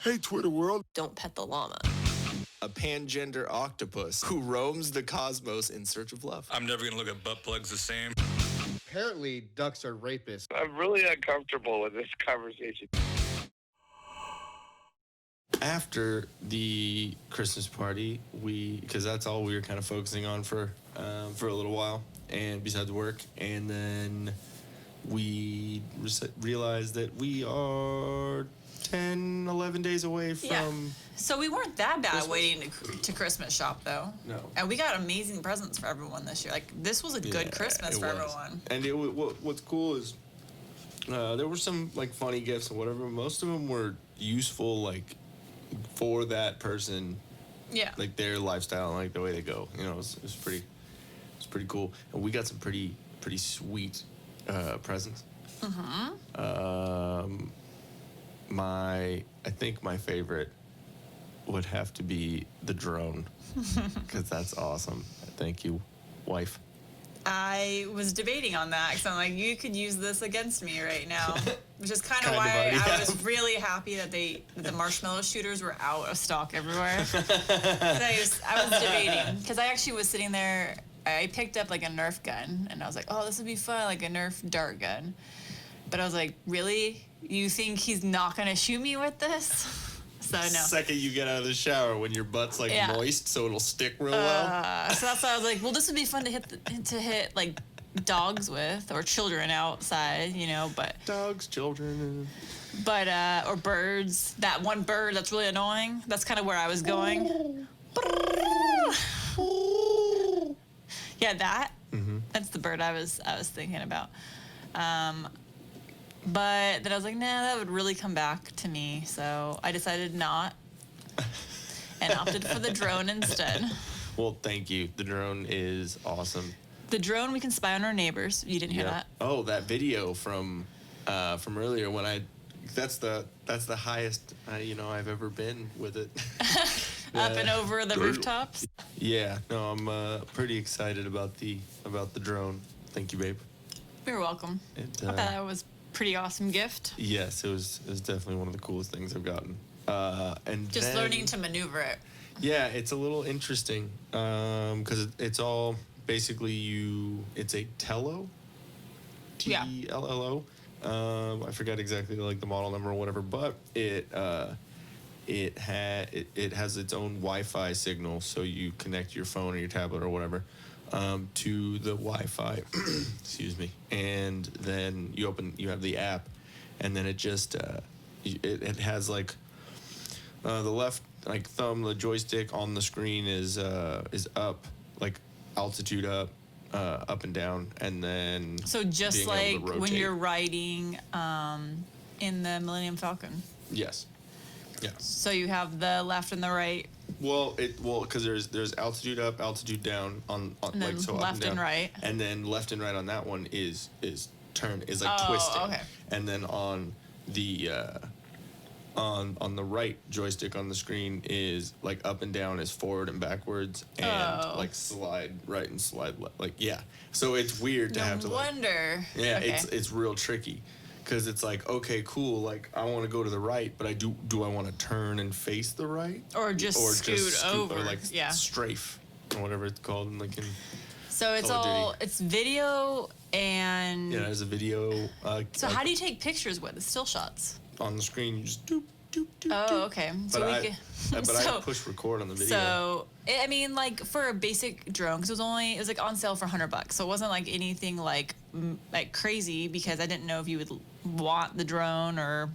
Hey, Twitter world. Don't pet the llama. A pangender octopus who roams the cosmos in search of love. I'm never going to look at butt plugs the same. Apparently, ducks are rapists. I'm really uncomfortable with this conversation. After the Christmas party, because that's all we were kind of focusing on for a little while, and besides work, and then we realized that we are 10, 11 days away from... Yeah. So we weren't that bad Christmas. waiting to Christmas shop, though. No. And we got amazing presents for everyone this year. Like, this was a good Christmas for everyone. And what's cool is there were some, like, funny gifts and whatever. Most of them were useful, like, for that person. Yeah. Like, their lifestyle and, like, the way they go. You know, it's pretty cool. And we got some pretty sweet presents. Mm-hmm. I think my favorite would have to be the drone, because that's awesome. Thank you, wife. I was debating on that because I'm like, you could use this against me right now, which is kind of why I was really happy that the marshmallow shooters were out of stock everywhere. I was debating because I actually was sitting there. I picked up like a Nerf gun and I was like, oh, this would be fun, like a Nerf dart gun. But I was like, really? You think he's not gonna shoot me with this? So no. Second you get out of the shower when your butt's like moist, so it'll stick real well. So that's why I was like, well, this would be fun to hit like dogs with or children outside, you know. But dogs, children, or birds. That one bird that's really annoying. That's kind of where I was going. Yeah, that. Mm-hmm. That's the bird I was thinking about. But then I was like, nah, that would really come back to me. So I decided not and opted for the drone instead. Well, thank you. The drone is awesome. The drone, we can spy on our neighbors. You didn't hear that? Oh, that video from earlier when that's the highest I've ever been with it. Up and over the rooftops. Yeah, no, I'm pretty excited about the drone. Thank you, babe. You're welcome. I thought that was a pretty awesome gift. Yes, it was definitely one of the coolest things I've gotten. And just learning to maneuver it. Yeah, it's a little interesting because it's all basically it's a Tello, T-E-L-L-O. I forgot exactly like the model number or whatever, but it has its own Wi-Fi signal, so you connect your phone or your tablet or whatever to the Wi-Fi. Excuse me, and then you have the app, and then it just it has like the left like thumb, the joystick on the screen is up, like altitude up and down, and then so just like when you're riding in the Millennium Falcon. Yes. Yeah. So you have the left and the right. Well, because there's altitude up, altitude down on and like so left up and down. And right. And then left and right on that one is twisting. Okay. And then on the on the right joystick on the screen is like up and down is forward and backwards and like slide right and slide left. Like So it's weird to have to wonder. Yeah, okay. It's real tricky. Because it's like, okay, cool, like, I want to go to the right, but do I want to turn and face the right? Or just scoot over. Or, like, strafe, or whatever it's called. Like in so it's it's video and... Yeah, there's a video. So how do you take pictures with it? Still shots? On the screen, you just doop, doop, doop, doop. Okay. So I push record on the video. So, I mean, like, for a basic drone, because it was like on sale for $100. So it wasn't like anything like crazy, because I didn't know if you would want the drone or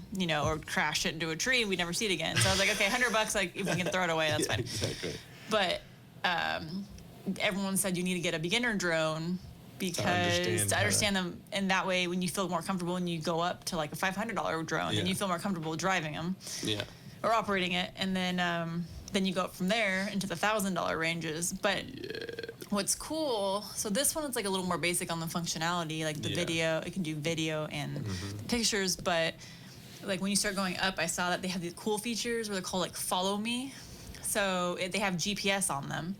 crash it into a tree and we'd never see it again. So I was like, okay, $100, like, if we can throw it away, that's fine. Exactly. But everyone said you need to get a beginner drone because to understand them, and that way when you feel more comfortable and you go up to like a $500 drone, then you feel more comfortable driving them or operating it, and then you go up from there into the $1,000 ranges. But what's cool, so this one is like a little more basic on the functionality, like the video, it can do video and pictures, but like when you start going up, I saw that they have these cool features where they're called like follow me. So they have GPS on them,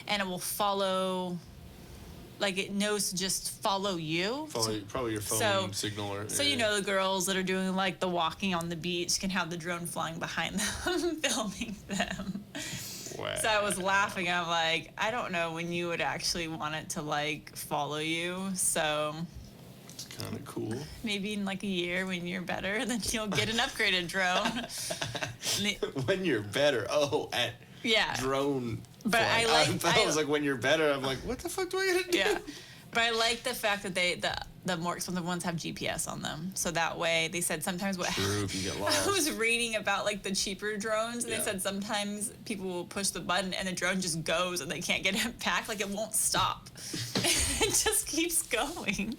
and it will follow like it knows to just follow you. Follow probably your phone signal. Or, So you know the girls that are doing like the walking on the beach can have the drone flying behind them, filming them. Wow. So I was laughing. I'm like, I don't know when you would actually want it to like follow you. So It's kind of cool. maybe in like a year when you're better, then you'll get an upgraded drone. When you're better. Oh, at drone. But flying. I was like, when you're better. I'm like, what the fuck do I gotta do? Yeah. But I like the fact that the more expensive ones have GPS on them. So that way, they said sometimes what True, if you get lost. I was reading about like the cheaper drones, and they said sometimes people will push the button and the drone just goes and they can't get it back. Like it won't stop. It just keeps going.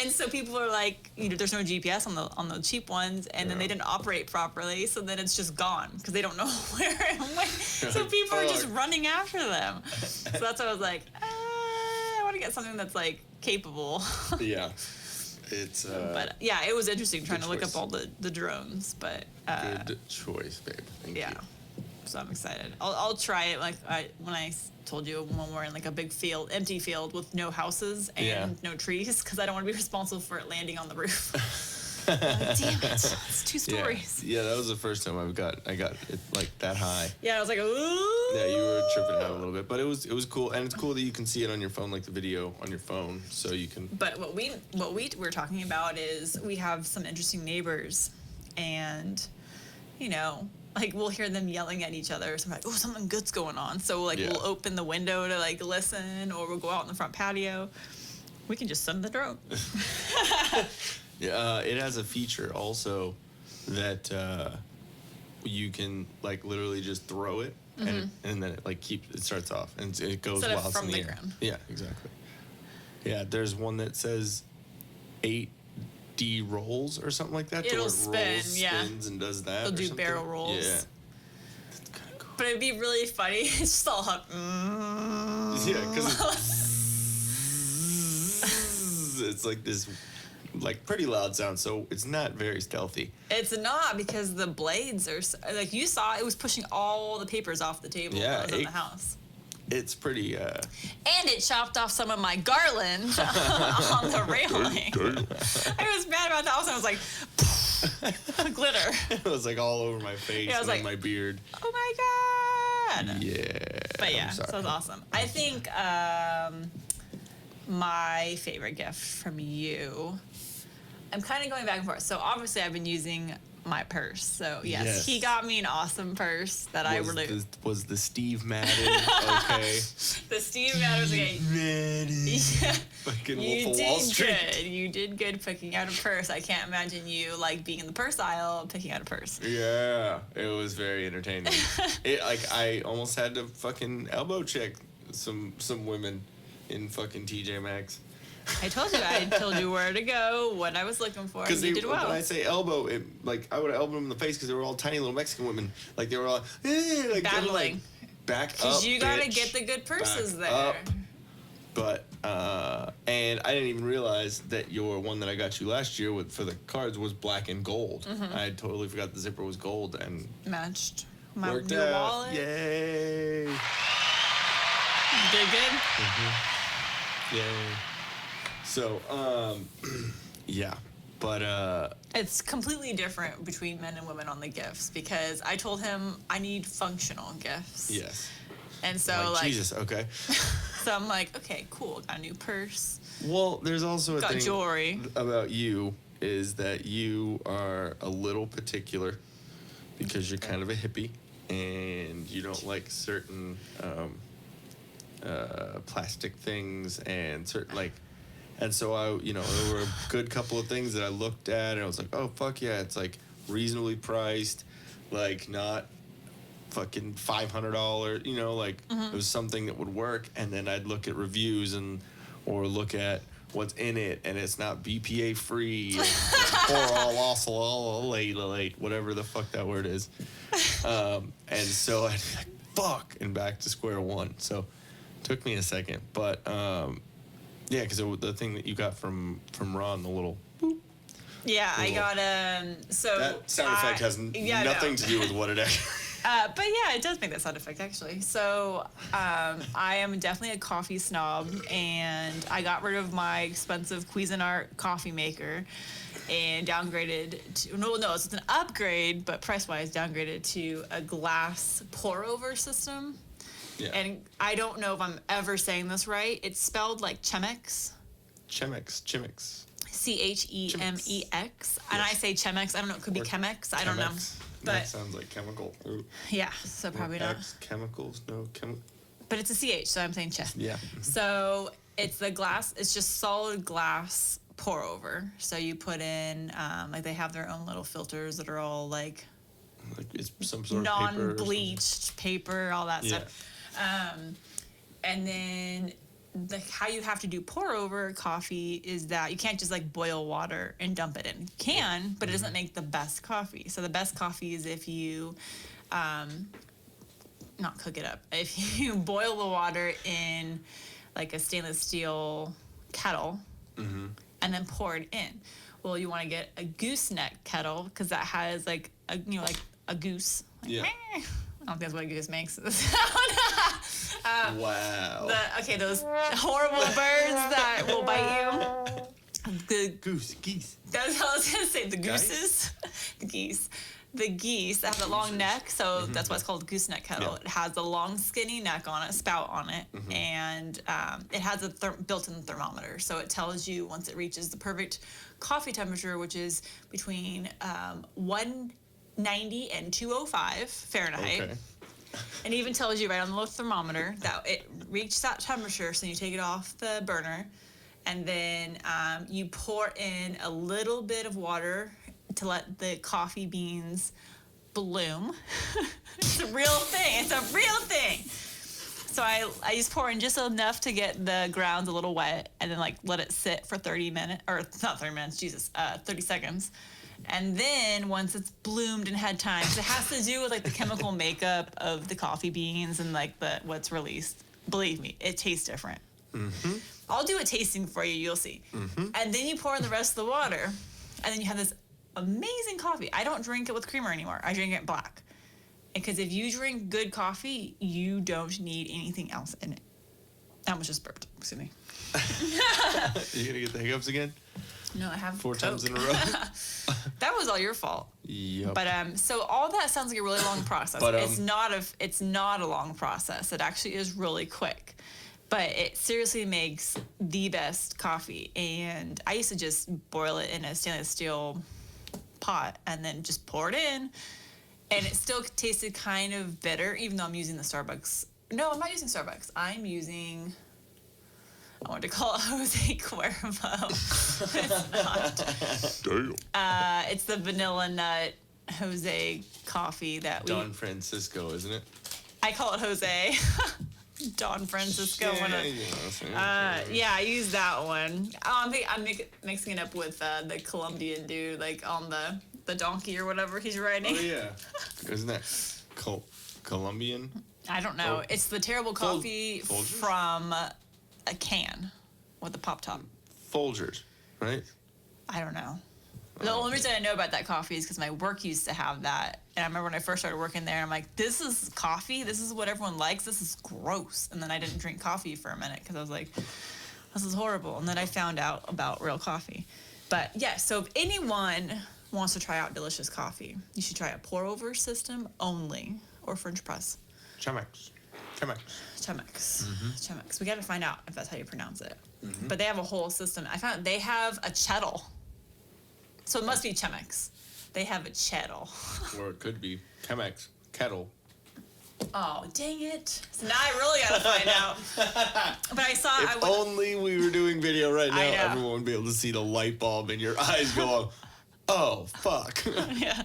And so people are like, you know, there's no GPS on the cheap ones, and then they didn't operate properly, so then it's just gone because they don't know where and when. So people are just running after them. So that's why I was like, I want to get something that's like capable. Yeah. It's but yeah, it was interesting trying to look up all the drones, but good choice, babe. Thank you. So I'm excited. I'll try it like when I told you when we're in like a big field, empty field with no houses and no trees, because I don't want to be responsible for it landing on the roof. I'm like, damn it, it's 2 stories. Yeah, that was the first time I got it like that high. Yeah, I was like, ooh. Yeah, you were tripping out a little bit, but it was cool, and it's cool that you can see it on your phone, like the video on your phone, so you can. But what we were talking about is we have some interesting neighbors, and you know, like we'll hear them yelling at each other. So I'm like, oh, something good's going on. So like we'll open the window to like listen, or we'll go out in the front patio. We can just send the drone. Yeah, it has a feature also that you can like literally just throw it, and then it like it starts off and it goes Instead while of it's from in the the air. ground. Yeah, exactly. Yeah, there's one that says 8D rolls or something like that. It'll so it spin, spins and does that. It'll or do something. barrel rolls. Yeah, that's kind of cool. But it'd be really funny. It's just all up. Yeah, because it's like this, like pretty loud sound. So it's not very stealthy. It's not, because the blades are like you saw. It was pushing all the papers off the table that was in the house. It's pretty. And it chopped off some of my garland on the railing. I was mad about that. Also, I was like, glitter. It was like all over my face and like, my beard. Oh my god. Yeah. But yeah, so it was awesome. I think my favorite gift from you, I'm kind of going back and forth. So obviously I've been using my purse. So yes, he got me an awesome purse that I really... Was the Steve Madden okay? The Steve Madden was okay. Yeah. Fucking You Wolf of Wall did Street. good. You did good picking out a purse. I can't imagine you like being in the purse aisle picking out a purse. Yeah, it was very entertaining. I almost had to fucking elbow check some women in fucking TJ Maxx. I told you where to go, what I was looking for, and you did well. When I say elbow, I would have elbowed them in the face because they were all tiny little Mexican women. Like they were all like battling. Like, back up, Because you gotta bitch. get the good purses Back there. up. But and I didn't even realize that your one that I got you last year for the cards was black and gold. I totally forgot the zipper was gold and Matched my worked new out. wallet. Yay! You did good. Yay! So yeah, but It's completely different between men and women on the gifts, because I told him I need functional gifts. yes. And so like Jesus, okay. so I'm like, okay, cool, got a new purse. Well, there's also a Got thing jewelry. about you is that you are a little particular because you're kind of a hippie and you don't like certain plastic things and certain like, and so there were a good couple of things that I looked at and I was like, oh fuck yeah, it's like reasonably priced, like not fucking $500, like it was something that would work. And then I'd look at reviews or look at what's in it, and it's not BPA free or late, whatever the fuck that word is. And so I'd be like, fuck, and back to square one. So it took me a second, but yeah, because the thing that you got from Ron, the little boop. Yeah, I got so That sound effect has nothing to do with what it actually. But yeah, it does make that sound effect actually. So I am definitely a coffee snob, and I got rid of my expensive Cuisinart coffee maker and downgraded to no, it's an upgrade, but price-wise downgraded to a glass pour-over system. Yeah. And I don't know if I'm ever saying this right. It's spelled like Chemex. Chemex. Chemex. And Yes. I say Chemex. I don't know. It could be Or Chemex. I don't know. That But sounds like chemical. Ooh. yeah, so probably not. Chemicals, no chemical. But it's a CH, so I'm saying Che. Yeah. So it's the glass. It's just solid glass pour over. So you put in like they have their own little filters that are all like it's some sort of paper. non-bleached paper, all that stuff. And then how you have to do pour over coffee is that you can't just like boil water and dump it in. You can, but it doesn't make the best coffee. So the best coffee is if you not cook it up. If you boil the water in like a stainless steel kettle and then pour it in. Well, you want to get a gooseneck kettle because that has like a a goose. Like, Yeah. I don't think that's what a goose makes. Wow. Those horrible birds that will bite you. The Geese. That's what I was gonna say. The gooses, the geese. The geese that have a long neck, so that's why it's called a gooseneck kettle. Yeah. It has a long, skinny neck on it, spout on it, and it has a built-in thermometer. So it tells you once it reaches the perfect coffee temperature, which is between 190 and 205 Fahrenheit. Okay. And it even tells you right on the little thermometer that it reached that temperature, so you take it off the burner, and then you pour in a little bit of water to let the coffee beans bloom. It's a real thing. So I just pour in just enough to get the grounds a little wet, and then like let it sit for 30 minutes, or not 30 minutes, 30 seconds. And then once it's bloomed and had time, 'cause it has to do with like the chemical makeup of the coffee beans and like what's released. Believe me, it tastes different. I'll do a tasting for you, you'll see. And then you pour in the rest of the water, and then you have this amazing coffee. I don't drink it with creamer anymore. I drink it black. Because if you drink good coffee, you don't need anything else in it. I almost just burped. Excuse me. You gonna get the hiccups again? No, I have 4 Coke. times in a row. That was all your fault. Yep. But so all that sounds like a really long process. But, it's not a long process. It actually is really quick. But it seriously makes the best coffee. And I used to just boil it in a stainless steel pot and then just pour it in. And it still tasted kind of bitter, even though I'm using the Starbucks. No, I'm not using Starbucks. I'm using, I wanted to call it Jose Cuervo. It's not. Damn. It's the vanilla nut Jose coffee that Don Francisco, isn't it? I call it Jose. Don Francisco. Yeah, I use that one. I'm mixing it up with the Colombian dude, like on the donkey or whatever he's riding. Oh yeah, isn't that Colombian? I don't know. Oh. It's the terrible coffee Folgers? from a can with a pop top. Folgers, right? I don't know. The only reason I know about that coffee is because my work used to have that. And I remember when I first started working there, I'm like, this is coffee? This is what everyone likes? This is gross. And then I didn't drink coffee for a minute because I was like, this is horrible. And then I found out about real coffee. But yeah, so if anyone wants to try out delicious coffee, you should try a pour-over system only or French press. Chemex. Chemex. We got to find out if that's how you pronounce it. But they have a whole system. I found they have a chettle. So it must be Chemex. They have a chettle. Or it could be Chemex kettle. Oh, dang it. So now I really got to find out. But I saw... If only we were doing video right now, I know. everyone would be able to see the light bulb in your eyes go, oh, fuck. Yeah.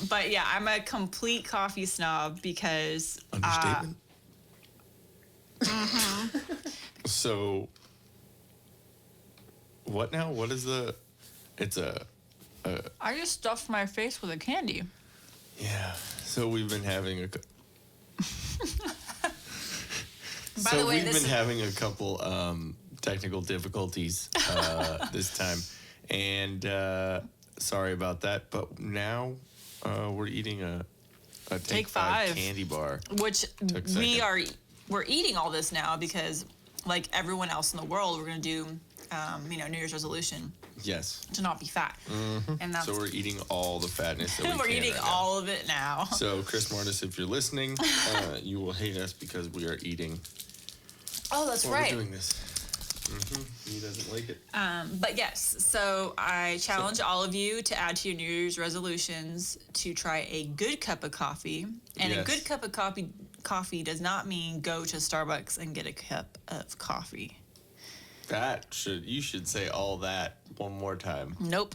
But yeah, I'm a complete coffee snob because... Understatement? So, what now? What is the... It's a... I just stuffed my face with a candy. Yeah. So we've been having a... By the way, we've been having a couple technical difficulties this time. And sorry about that. But now we're eating a A Take 5 candy bar. which Took second. we're eating all this now because, like everyone else in the world, we're gonna do, New Year's resolution Yes. to not be fat, and that's So we're eating all the fatness that we we're can eating right now. all of it now. So, Chris Martis, if you're listening, you will hate us because we are eating Oh, that's while right. we're doing this. He doesn't like it. But yes, so I challenge all of you to add to your New Year's resolutions to try a good cup of coffee. And a Yes. good cup of coffee does not mean go to Starbucks and get a cup of coffee. You should say all that one more time. Nope.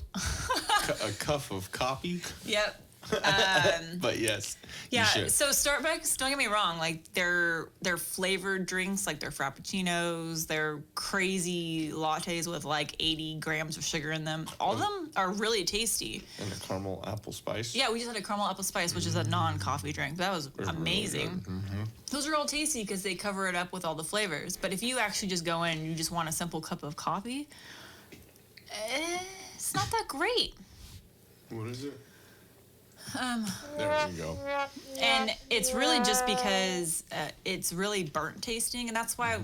A cup of coffee? Yep. But yes, you Yeah, should. so Starbucks, don't get me wrong, like their flavored drinks, like their frappuccinos, their crazy lattes with like 80 grams of sugar in them, all of them are really tasty. And a caramel apple spice. Yeah, we just had a caramel apple spice, which is a non-coffee drink. That was amazing. Those are all tasty because they cover it up with all the flavors. But if you actually just go in and you just want a simple cup of coffee, it's not that great. What is it? There we go. And it's really just because it's really burnt tasting, and that's why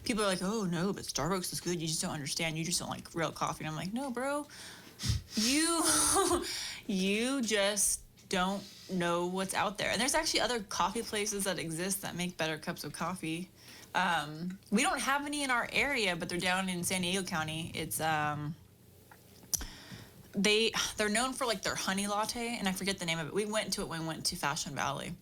people are like, "Oh no, but Starbucks is good. You just don't understand. You just don't like real coffee." And I'm like, "No, bro, you just don't know what's out there." And there's actually other coffee places that exist that make better cups of coffee. We don't have any in our area, but they're down in San Diego County. It's they're known for like their honey latte, and I forget the name of it. We went to it when we went to Fashion Valley,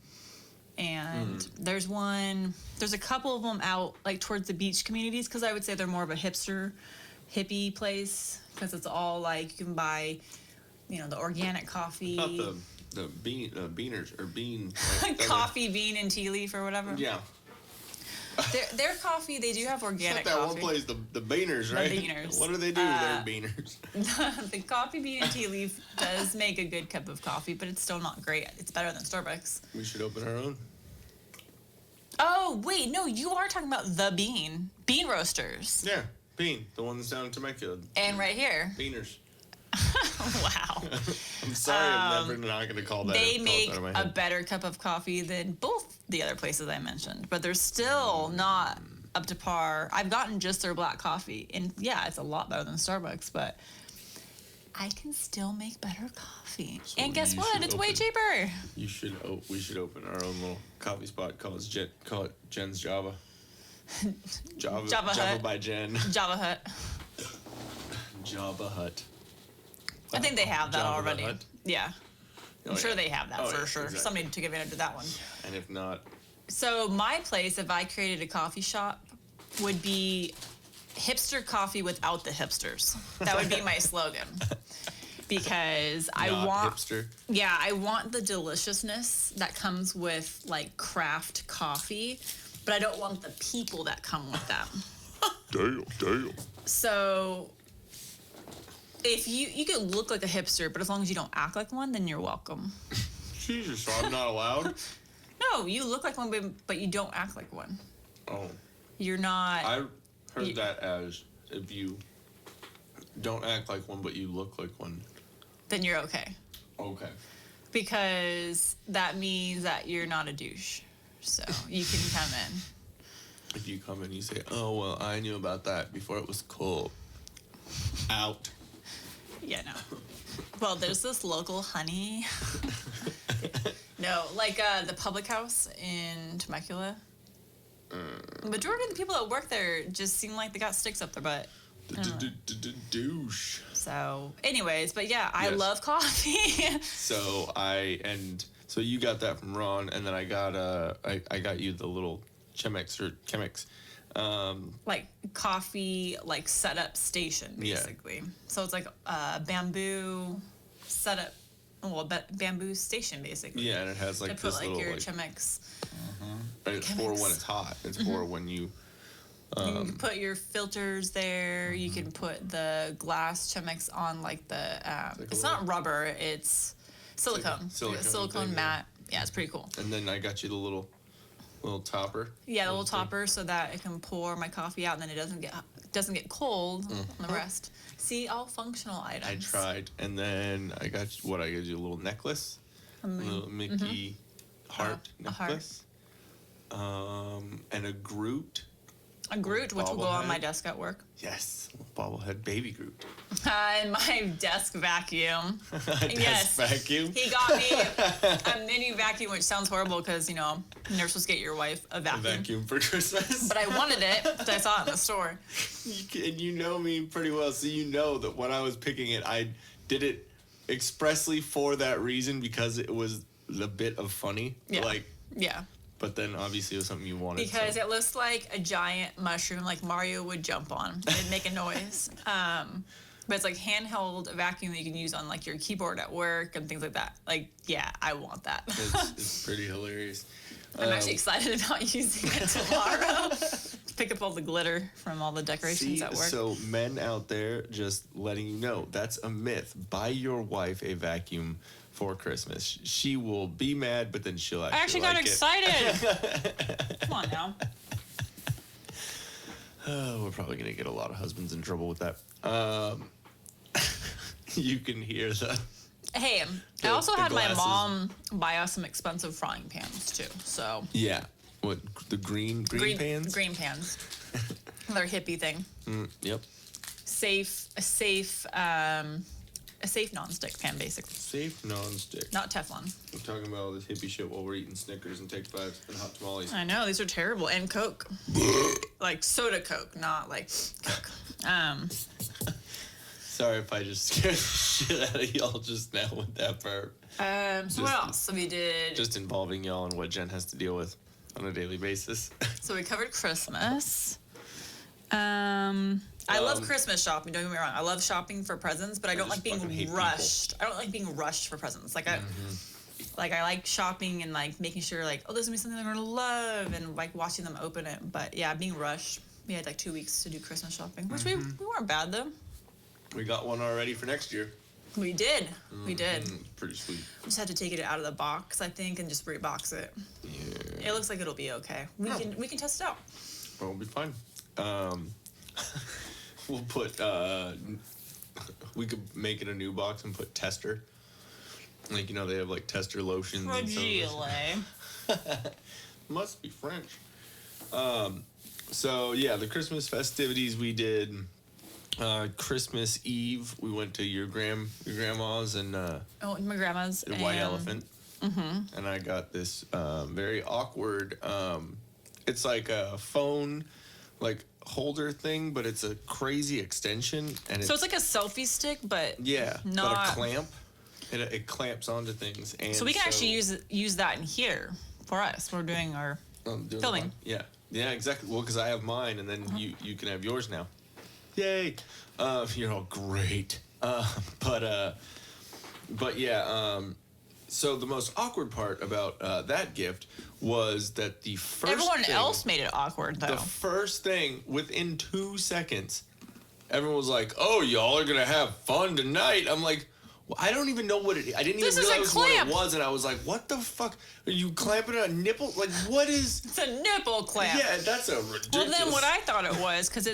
and there's a couple of them out like towards the beach communities, because I would say they're more of a hippie place, because it's all like you can buy, the organic coffee, Not the beaners or bean. coffee bean and tea leaf or whatever. Yeah. Their coffee, they do have organic Not that coffee. one place, the beaners, right? beaners. What do they do with their beaners? The coffee bean and tea leaf does make a good cup of coffee, but it's still not great. It's better than Starbucks. We should open our own. Oh, wait, no, you are talking about the Bean Roasters. Yeah, Bean, the one that's down in Temecula. And right here. Beaners. Wow. I'm sorry, I'm never not going to call that. They call make it out of my a head. better cup of coffee than both the other places I mentioned, but they're still not up to par. I've gotten just their black coffee, and yeah, it's a lot better than Starbucks, but I can still make better coffee. So and guess you what? should It's way open- cheaper. We should open our own little coffee spot. Call it Jen's Java. Java Hut. by Jen. Java Hut. Java Hut. I think they have that Java already. Hut? Yeah. I'm Oh, sure yeah. they have that Oh, for yeah, sure. exactly. Somebody took advantage of that one. And if not, So my place, if I created a coffee shop, would be hipster coffee without the hipsters. That would be my slogan. Because I not want hipster. Yeah, I want the deliciousness that comes with like craft coffee, but I don't want the people that come with that. Damn. So if you could look like a hipster, but as long as you don't act like one, then you're welcome. Jesus, so I'm not allowed? No, you look like one, but you don't act like one. Oh. You're not. I heard that as if you don't act like one, but you look like one. Then you're okay. Okay. Because that means that you're not a douche. So you can come in. If you come in and you say, oh, well, I knew about that before it was cool. Out. Yeah, no. Well, there's this local honey. No, like the public house in Temecula. The majority of the people that work there just seem like they got sticks up their butt. Douche. So, anyways, but yeah, I Yes. love coffee. So you got that from Ron, and then I got you the little Chemex. Like coffee, like setup station, Yeah. basically. So it's like a bamboo setup, bamboo station, basically. Yeah, and it has like To put this like little your like. Chemex. It's for when it's hot. It's for when you. You can put your filters there. You can put the glass Chemex on like the. It's not rubber. It's silicone. silicone Silicone thing, mat. Yeah, it's pretty cool. And then I got you the little topper. Yeah, the little topper so that it can pour my coffee out and then it doesn't get cold on the rest. See, all functional items. I tried, and then I got you a little necklace, a little Mickey heart a heart. necklace. And a Groot. A Groot, which will go on my Bobblehead. desk at work. Yes, bobblehead baby Groot. And my desk vacuum. Desk vacuum. He got me a mini vacuum, which sounds horrible because, you know, you're never supposed to get your wife a A vacuum. vacuum for Christmas. But I wanted it because I saw it in the store. And you know me pretty well, so you know that when I was picking it, I did it expressly for that reason because it was a bit of funny. Yeah. Like, Yeah. but then obviously it was something you wanted. Because so. it looks like a giant mushroom like Mario would jump on. It'd make a noise. But it's like handheld vacuum that you can use on like your keyboard at work and things like that. Like, yeah, I want that. It's pretty hilarious. I'm actually excited about using it tomorrow. Pick up all the glitter from all the decorations at work. So men out there, just letting you know, that's a myth. Buy your wife a vacuum for Christmas. She will be mad, but then she'll actually I actually got like excited. Come on now. We're probably gonna get a lot of husbands in trouble with that. You can hear the. Hey, I The- also the had my glasses. mom buy us some expensive frying pans too. So Yeah. What, the green pans? Green pans. Their hippie thing. Yep. A safe nonstick pan, basically. Safe non-stick. Not Teflon. I'm talking about all this hippie shit while we're eating Snickers and Take Fives and hot tamales. I know these are terrible, and Coke, like soda Coke, not like Coke. Sorry if I just scared the shit out of y'all just now with that burp. So what else? So we did. Just involving y'all and what Jen has to deal with on a daily basis. So we covered Christmas. I love Christmas shopping. Don't get me wrong. I love shopping for presents, but I don't like just fucking hate being people. rushed. I don't like being rushed for presents. Like I like shopping and like making sure like, oh, this is gonna be something they're gonna love, and like watching them open it. But yeah, being rushed. We had like 2 weeks to do Christmas shopping, which we weren't bad though. We got one already for next year. We did. We did. Pretty sweet. We just had to take it out of the box, I think, and just rebox it. Yeah. It looks like it'll be okay. We can test it out. Well, we'll be fine. We'll put, we could make it a new box and put tester. Like, you know, they have like tester lotions and Fragile. stuff. Must be French. So yeah, the Christmas festivities we did. Christmas Eve, we went to your grandma's and Oh, my grandma's. the White Elephant. And I got this very awkward. It's like a phone, like holder thing, but it's a crazy extension, and So it's like a selfie stick, but yeah, not but a clamp. It clamps onto things, and so we can actually use that in here for us. We're doing our doing filming. mine. Yeah, exactly. Well, because I have mine, and then you can have yours now. Yay! You're all great. But yeah. So the most awkward part about that gift was that the first Everyone thing, else made it awkward though. the first thing within 2 seconds, everyone was like, "Oh, y'all are gonna have fun tonight." I'm like, well, I don't even know what it. I didn't This even is a realize what clamp. it was, and I was like, "What the fuck? Are you clamping a nipple? Like, what is?" It's a nipple clamp. Yeah, that's a ridiculous. Well, then what I thought it was, because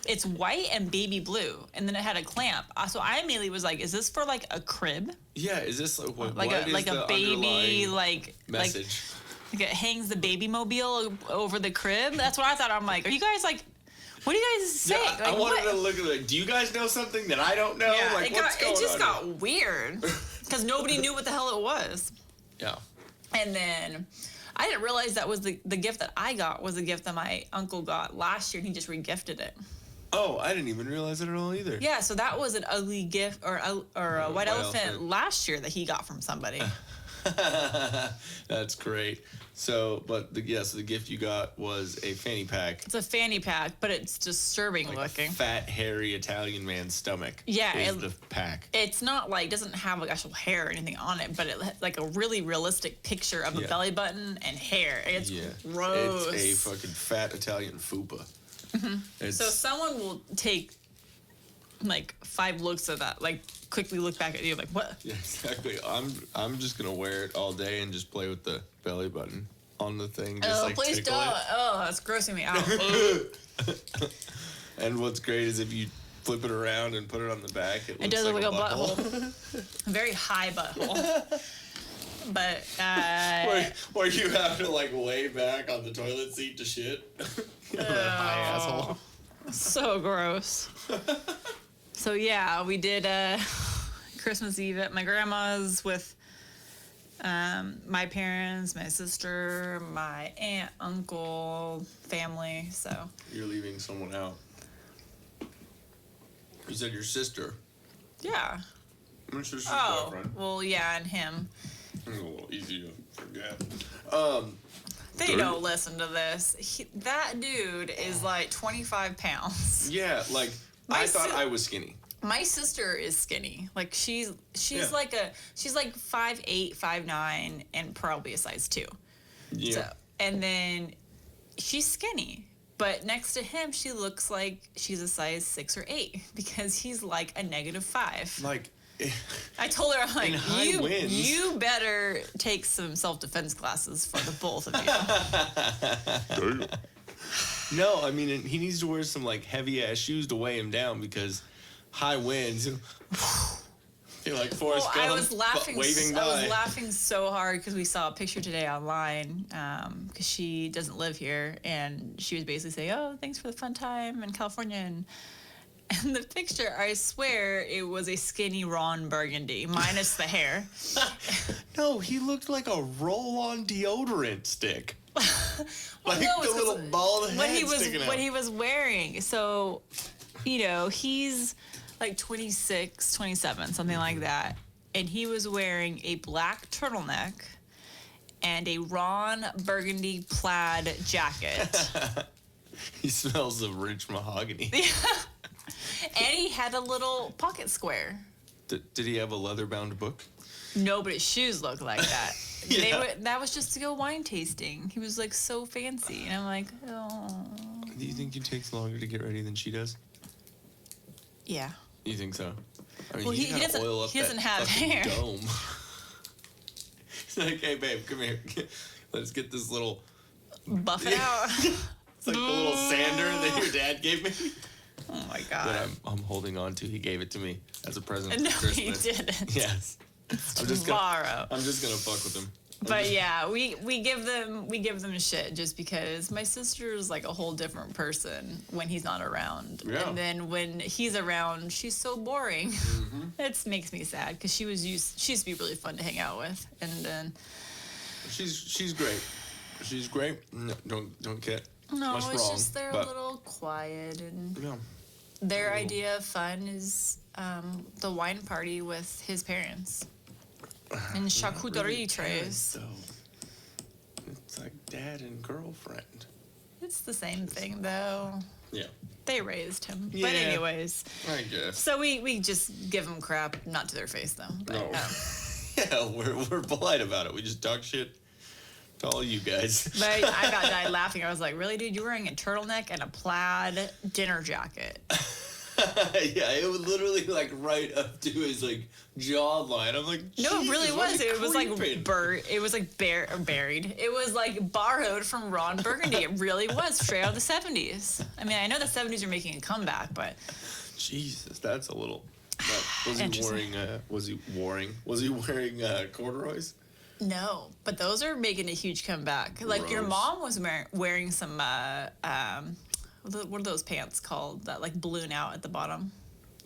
it's white and baby blue, and then it had a clamp. So I immediately was like, "Is this for like a crib? Yeah, is this like what? Like what is a the baby underlying like message? like it hangs the baby mobile over the crib?" That's what I thought. I'm like, "Are you guys like? What are you guys saying?" Yeah, like, I wanted what? to look at it. Do you guys know something that I don't know? Yeah, Like, what's going it just on? got weird because nobody knew what the hell it was. Yeah. And then I didn't realize that was the gift that I got was the gift that my uncle got last year, and he just regifted it. Oh, I didn't even realize it at all either. Yeah, so that was an ugly gift or a white white elephant elephant. last year that he got from somebody. That's great. So, but the gift you got was a fanny pack. It's a fanny pack, but it's disturbing Like looking. a fat, hairy Italian man's stomach. Yeah, is it- the pack. It's not like doesn't have like actual hair or anything on it, but it like a really realistic picture of Yeah. a belly button and hair. It's Yeah, gross. it's a fucking fat Italian fupa. It's, So someone will take like 5 looks at that, like quickly look back at you, like what? yeah, exactly. I'm just gonna wear it all day and just play with the belly button on the thing. Just Oh, like please tickle don't! it. Oh, that's grossing me out. And what's great is if you flip it around and put it on the back, it It looks does look like like a butthole. A very high butthole. But where you have to like lay back on the toilet seat to shit. That high asshole. So gross. So yeah, we did Christmas Eve at my grandma's with my parents, my sister, my aunt, uncle, family. So you're leaving someone out. You said your sister. Yeah. My sister's Oh, boyfriend. well, yeah, and him. It's a little easy to forget. They don't listen to this. That dude is like 25 pounds. Yeah, like I thought I was skinny. My sister is skinny. Like she's Yeah. like 5'8", 5'9", and probably a size 2. Yeah. So, and then she's skinny. But next to him, she looks like she's a size 6 or 8 because he's like a -5. Like, I told her, I'm like, in high winds. you better take some self-defense classes for the both of you. No, I mean, he needs to wear some like heavy ass shoes to weigh him down because high winds. You're like Forrest Gump, I was laughing. waving by. I was laughing so hard because we saw a picture today online because she doesn't live here, and she was basically saying, "Oh, thanks for the fun time in California." And the picture, I swear, it was a skinny Ron Burgundy minus the hair. No, he looked like a roll-on deodorant stick. Like no, the little bald head sticking out. what he was wearing. So, he's like 26, 27, something like that. And he was wearing a black turtleneck and a Ron Burgundy plaid jacket. He smells of rich mahogany. And he had a little pocket square. Did he have a leather-bound book? No, but his shoes looked like that. Yeah. That was just to go wine tasting. He was like so fancy. And I'm like, oh. Do you think he takes longer to get ready than she does? Yeah. You think so? I mean, Well, he gotta oil up doesn't that have fucking hair. dome. He's like, hey, babe, come here. Let's get this little... Buff it out. It's like the little sander that your dad gave me. Oh my God. That I'm holding on to. He gave it to me as a present No, for he Christmas. didn't. Yes. I'm just gonna fuck with him. But yeah, we give them shit just because my sister's like a whole different person when he's not around. Yeah. And then when he's around, she's so boring. Mm-hmm. It makes me sad because she used to be really fun to hang out with. And then She's great. She's great. No, don't get no, much it's wrong. just they're but, a little quiet, and yeah. their idea of fun is the wine party with his parents and charcuterie trays. So it's like dad and girlfriend. It's the same thing though. Yeah. They raised him. Yeah. But anyways. I guess. So we just give them crap, not to their face though. But, No. Yeah, we're polite about it. We just talk shit to all you guys. but I about died laughing. I was like, really, dude? You're wearing a turtleneck and a plaid dinner jacket. Yeah, it was literally like right up to his like jawline. I'm like, No, it really Jesus, why was. are you It was like creeping? it was like buried. It was like borrowed from Ron Burgundy. It really was straight out of the 70s. I mean, I know the 70s are making a comeback, but Jesus, that's a little. Was he Interesting. wearing? Was he wearing corduroys? no. But those are making a huge comeback. Like your Gross. mom was wearing some what are those pants called that like balloon out at the bottom?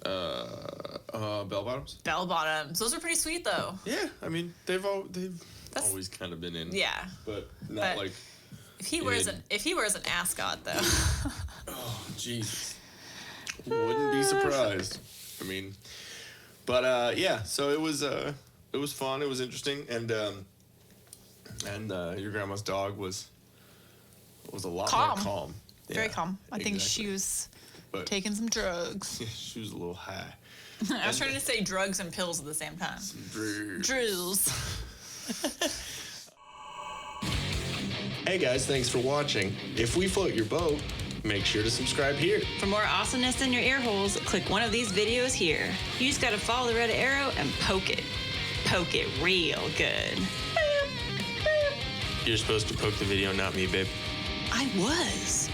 Bell bottoms. Bell bottoms. Those are pretty sweet though. Yeah, I mean they've That's- always kind of been in. Yeah. but not But- like. If he wears an ascot though. Oh Jesus! Wouldn't be surprised. I mean, but yeah. So it was fun. It was interesting, and your grandma's dog was a lot Calm. more calm. Very Yeah, calm. I think exactly. she was But taking some drugs. she was a little high. I was trying to say drugs and pills at the same time. Drills. Hey guys, thanks for watching. If we float your boat, make sure to subscribe here. For more awesomeness in your ear holes, click one of these videos here. You just gotta follow the red arrow and poke it. Poke it real good. You're supposed to poke the video, not me, babe. I was.